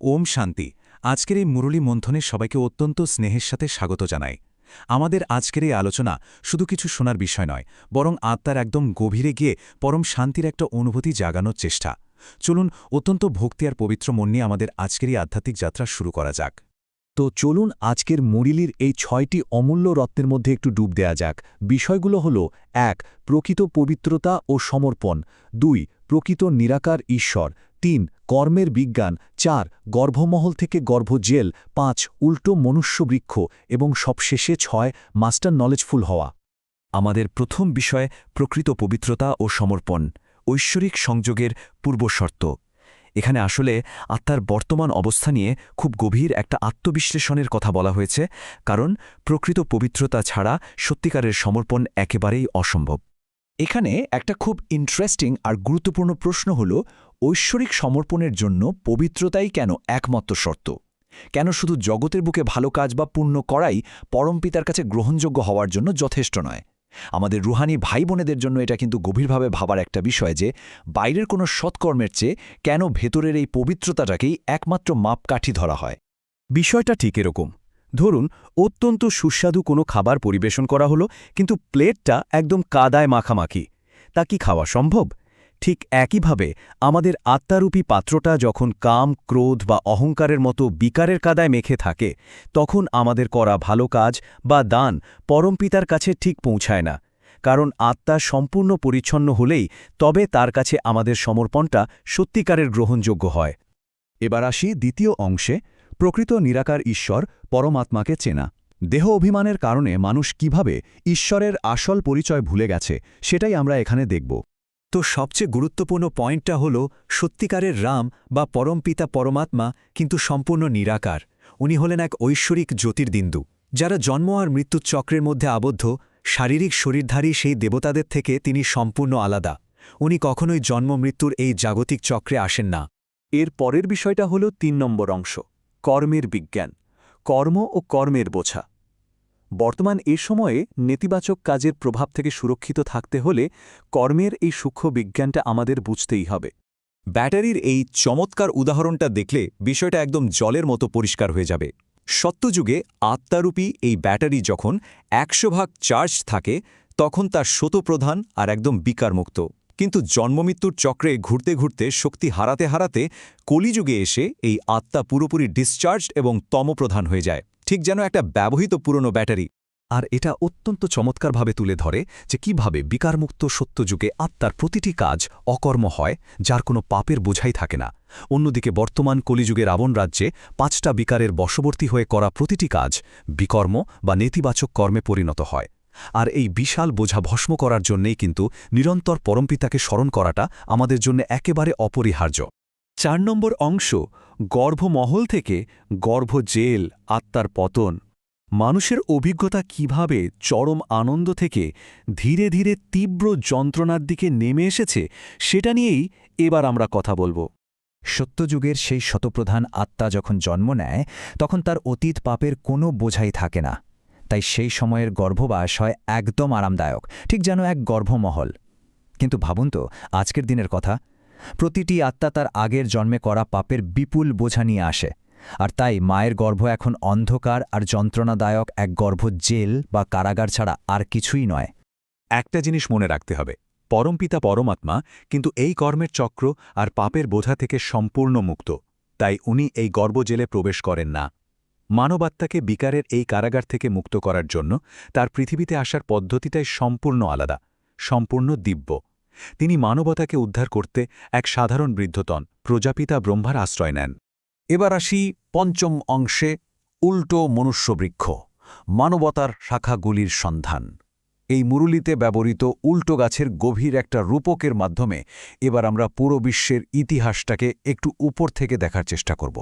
ওম শান্তি। আজকের এই মুরলী মন্থনে সবাইকে অত্যন্ত স্নেহের সাথে স্বাগত জানাই। আমাদের আজকের এই আলোচনা শুধু কিছু শোনার বিষয় নয়, বরং আত্মার একদম গভীরে গিয়ে পরম শান্তির একটা অনুভূতি জাগানোর চেষ্টা। চলুন অত্যন্ত ভক্তি আর পবিত্র মন নিয়ে আমাদের আজকের এই আধ্যাত্মিক যাত্রা শুরু করা যাক। তো চলুন আজকের মুরিলির এই ৬টি অমূল্য রত্নের মধ্যে একটু ডুব দেয়া যাক। বিষয়গুলো হল ১. প্রকৃত পবিত্রতা ও সমর্পণ। ২. প্রকৃত নিরাকার ঈশ্বর। ৩. কর্মের বিজ্ঞান। ৪. গর্ভমহল থেকে গর্ভজেল। ৫. উল্টো মনুষ্যবৃক্ষ এবং সবশেষে ৬. মাস্টার নলেজফুল হওয়া। আমাদের প্রথম বিষয় প্রকৃত পবিত্রতা ও সমর্পণ, ঐশ্বরিক সংযোগের পূর্বশর্ত। এখানে আসলে আত্মার বর্তমান অবস্থা নিয়ে খুব গভীর একটা আত্মবিশ্লেষণের কথা বলা হয়েছে, কারণ প্রকৃত পবিত্রতা ছাড়া সত্যিকারের সমর্পণ একেবারেই অসম্ভব। এখানে একটা খুব ইন্টারেস্টিং আর গুরুত্বপূর্ণ প্রশ্ন হল, ঐশ্বরিক সমর্পণের জন্য পবিত্রতাই কেন একমাত্র শর্ত? কেন শুধু জগতের বুকে ভালো কাজ বা পুণ্য করাই পরমপিতার কাছে গ্রহণযোগ্য হওয়ার জন্য যথেষ্ট নয়? আমাদের রুহানি ভাই বোনেদের জন্য এটা কিন্তু গভীরভাবে ভাবার একটা বিষয় যে বাইরের কোনো সৎকর্মের চেয়ে কেন ভেতরের এই পবিত্রতাটাকেই একমাত্র মাপকাঠি ধরা হয়। বিষয়টা ঠিক এরকম। ধরুন, অত্যন্ত সুস্বাদু কোনো খাবার পরিবেশন করা হলো, কিন্তু প্লেটটা একদম কাদায় মাখামাখি। তা কি খাওয়া সম্ভব? ঠিক একইভাবে আমাদের আত্মারূপী পাত্রটা যখন কাম, ক্রোধ বা অহংকারের মতো বিকারের কাদায় মেখে থাকে, তখন আমাদের করা ভালো কাজ বা দান পরমপিতার কাছে ঠিক পৌঁছায় না। কারণ আত্মা সম্পূর্ণ পরিচ্ছন্ন হলেই তবে তার কাছে আমাদের সমর্পণটা সত্যিকারের গ্রহণযোগ্য হয়। এবার আসি দ্বিতীয় অংশে, প্রকৃত নিরাকার ঈশ্বর পরমাত্মাকে চেনা। দেহ অভিমানের কারণে মানুষ কিভাবে ঈশ্বরের আসল পরিচয় ভুলে গেছে, সেটাই আমরা এখানে দেখব। তো সবচেয়ে গুরুত্বপূর্ণ পয়েন্টটা হল, সত্যিকারের রাম বা পরমপিতা পরমাত্মা কিন্তু সম্পূর্ণ নিরাকার। উনি হলেন এক ঐশ্বরিক জ্যোতির্বিন্দু। যারা জন্ম আর মৃত্যুর চক্রের মধ্যে আবদ্ধ, শারীরিক শরীরধারী সেই দেবতাদের থেকে তিনি সম্পূর্ণ আলাদা। উনি কখনোই জন্ম মৃত্যুর এই জাগতিক চক্রে আসেন না। এর পরের বিষয়টা হল ৩ নম্বর অংশ, কর্মের বিজ্ঞান, কর্ম ও কর্মের বোঝা। বর্তমান এ সময়ে নেতিবাচক কাজের প্রভাব থেকে সুরক্ষিত থাকতে হলে কর্মের এই সূক্ষ্ম বিজ্ঞানটা আমাদের বুঝতেই হবে। ব্যাটারির এই চমৎকার উদাহরণটা দেখলে বিষয়টা একদম জলের মতো পরিষ্কার হয়ে যাবে। সত্যযুগে আত্মারূপী এই ব্যাটারি যখন ১০০ ভাগ চার্জ থাকে, তখন তা শতপ্রধান আর একদম বিকারমুক্ত। কিন্তু জন্মমৃত্যুর চক্রে ঘুরতে ঘুরতে শক্তি হারাতে হারাতে কলিযুগে এসে এই আত্মা পুরোপুরি ডিসচার্জড এবং তমপ্রধান হয়ে যায়, ঠিক যেন একটা ব্যবহৃত পুরনো ব্যাটারি। আর এটা অত্যন্ত চমৎকারভাবে তুলে ধরে যে কিভাবে বিকারমুক্ত সত্যযুগে আত্মার প্রতিটি কাজ অকর্ম হয়, যার কোনো পাপের বোঝাই থাকে না। অন্যদিকে বর্তমান কলিযুগের রাবণ রাজ্যে ৫টা বিকারের বশবর্তী হয়ে করা প্রতিটি কাজ বিকর্ম বা নেতিবাচক কর্মে পরিণত হয়। আর এই বিশাল বোঝা ভস্ম করার জন্যেই কিন্তু নিরন্তর পরমপিতাকে স্মরণ করাটা আমাদের জন্য একেবারে অপরিহার্য। ৪ নম্বর অংশ, গর্ভমহল থেকে গর্ভজেল, আত্মার পতন। মানুষের অভিজ্ঞতা কিভাবে চরম আনন্দ থেকে ধীরে ধীরে তীব্র যন্ত্রণার দিকে নেমে এসেছে, সেটা নিয়েই এবার আমরা কথা বলবো। সত্যযুগের সেই শতপ্রধান আত্মা যখন জন্ম নেয়, তখন তার অতীত পাপের কোনো বোঝাই থাকে না। তাই সেই সময়ের গর্ভবাস হয় একদম আরামদায়ক, ঠিক যেন এক গর্ভমহল। কিন্তু ভাবুন তো আজকের দিনের কথা, প্রতিটি আত্মা তার আগের জন্মে করা পাপের বিপুল বোঝা নিয়ে আসে। আর তাই মায়ের গর্ভ এখন অন্ধকার আর যন্ত্রণাদায়ক এক গর্ভজেল বা কারাগার ছাড়া আর কিছুই নয়। একটা জিনিস মনে রাখতে হবে, পরমপিতা পরমাত্মা কিন্তু এই কর্মের চক্র আর পাপের বোঝা থেকে সম্পূর্ণ মুক্ত। তাই উনি এই গর্ভজেলে প্রবেশ করেন না। মানবাত্মাকে বিকারের এই কারাগার থেকে মুক্ত করার জন্য তার পৃথিবীতে আসার পদ্ধতিটাই সম্পূর্ণ আলাদা, সম্পূর্ণ দিব্য। তিনি মানবতাকে উদ্ধার করতে এক সাধারণ বৃদ্ধতন প্রজাপিতা ব্রহ্মার আশ্রয় নেন। এবার আসি পঞ্চম অংশে, উল্টো মনুষ্যবৃক্ষ, মানবতার শাখাগুলির সন্ধান। এই মুরুলিতে ব্যবহৃত উল্টো গাছের গভীর একটা রূপকের মাধ্যমে এবার আমরা পুরো বিশ্বের ইতিহাসটাকে একটু উপর থেকে দেখার চেষ্টা করব।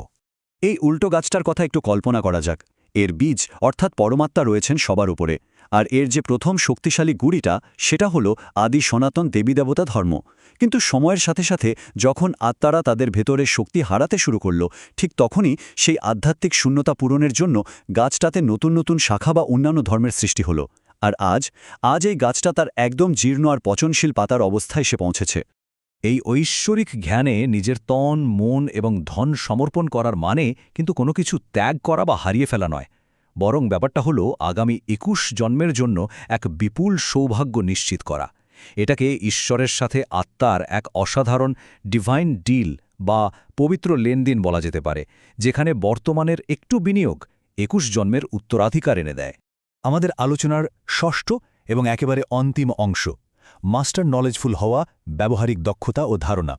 এই উল্টো গাছটার কথা একটু কল্পনা করা যাক। এর বীজ অর্থাৎ পরমাত্মা রয়েছেন সবার উপরে, আর এর যে প্রথম শক্তিশালী গুড়িটা, সেটা হলো আদি সনাতন দেবীদেবতা ধর্ম। কিন্তু সময়ের সাথে সাথে যখন আত্মারা তাদের ভেতরে শক্তি হারাতে শুরু করল, ঠিক তখনই সেই আধ্যাত্মিক শূন্যতা পূরণের জন্য গাছটাতে নতুন নতুন শাখা বা অন্যান্য ধর্মের সৃষ্টি হলো। আর আজ এই গাছটা তার একদম জীর্ণ আর পচনশীল পাতার অবস্থায় এসে পৌঁছেছে। এই ঐশ্বরিক জ্ঞানে নিজের তন মন এবং ধন সমর্পণ করার মানে কিন্তু কোনো কিছু ত্যাগ করা বা হারিয়ে ফেলা নয়, বরং ব্যাপারটা হলো আগামী ২১ জন্মের জন্য এক বিপুল সৌভাগ্য নিশ্চিত করা। এটাকে ঈশ্বরের সাথে আত্মার এক অসাধারণ ডিভাইন ডিল বা পবিত্র লেনদেন বলা যেতে পারে, যেখানে বর্তমানের একটু বিনিয়োগ ২১ জন্মের উত্তরাধিকার এনে দেয়। আমাদের আলোচনার ষষ্ঠ এবং একেবারে অন্তিম অংশ, মাস্টার নলেজফুল হওয়া, ব্যবহারিক দক্ষতা ও ধারণা।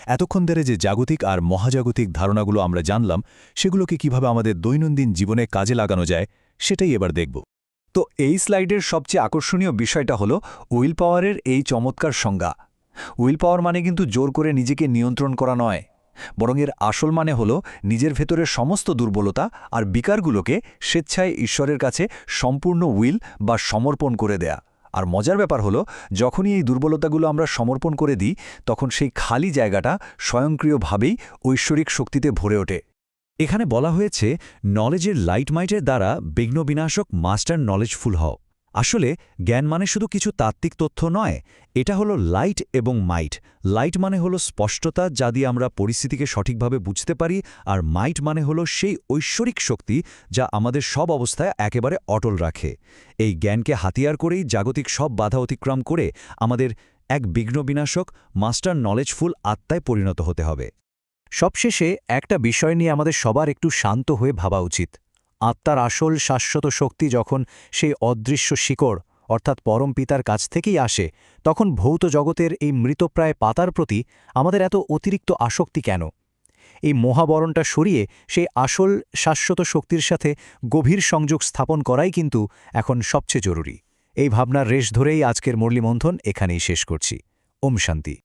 এতক্ষণ ধরে যে জাগতিক আর মহাজাগতিক ধারণাগুলো আমরা জানলাম, সেগুলোকে কিভাবে আমাদের দৈনন্দিন জীবনে কাজে লাগানো যায় সেটাই এবার দেখব। তো এই স্লাইডের সবচেয়ে আকর্ষণীয় বিষয়টা হলো উইল পাওয়ারের এই চমৎকার সংজ্ঞা। উইল পাওয়ার মানে কিন্তু জোর করে নিজেকে নিয়ন্ত্রণ করা নয়, বরং এর আসল মানে হলো নিজের ভেতরের সমস্ত দুর্বলতা আর বিকারগুলোকে স্বেচ্ছায় ঈশ্বরের কাছে সম্পূর্ণ উইল বা সমর্পণ করে দেয়া। আর মজার ব্যাপার হলো, যখনই এই দুর্বলতাগুলো আমরা সমর্পণ করে দিই, তখন সেই খালি জায়গাটা স্বয়ংক্রিয়ভাবেই ঐশ্বরিক শক্তিতে ভরে ওঠে। এখানে বলা হয়েছে নলেজের লাইটমাইটের দ্বারা বিঘ্নবিনাশক মাস্টার নলেজফুল হও। আসলে জ্ঞান মানে শুধু কিছু তাত্ত্বিক তথ্য নয়, এটা হলো লাইট এবং মাইট। লাইট মানে হলো স্পষ্টতা, যা দিয়ে আমরা পরিস্থিতিকে সঠিকভাবে বুঝতে পারি, আর মাইট মানে হলো সেই ঐশ্বরিক শক্তি যা আমাদের সব অবস্থায় একেবারে অটল রাখে। এই জ্ঞানকে হাতিয়ার করেই জাগতিক সব বাধা অতিক্রম করে আমাদের এক বিঘ্নবিনাশক মাস্টার নলেজফুল আত্মায় পরিণত হতে হবে। সবশেষে একটা বিষয় নিয়ে আমাদের সবার একটু শান্ত হয়ে ভাবা উচিত। আত্মার আসল শাশ্বত শক্তি যখন সেই অদৃশ্য শিকড় অর্থাৎ পরম পিতার কাছ থেকেই আসে, তখন ভৌত জগতের এই মৃতপ্রায় পাতার প্রতি আমাদের এত অতিরিক্ত আসক্তি কেন? এই মহাবরণটা সরিয়ে সেই আসল শাশ্বত শক্তির সাথে গভীর সংযোগ স্থাপন করাই কিন্তু এখন সবচেয়ে জরুরি। এই ভাবনার রেশ ধরেই আজকের মুরলী মন্থন এখানেই শেষ করছি। ওম শান্তি।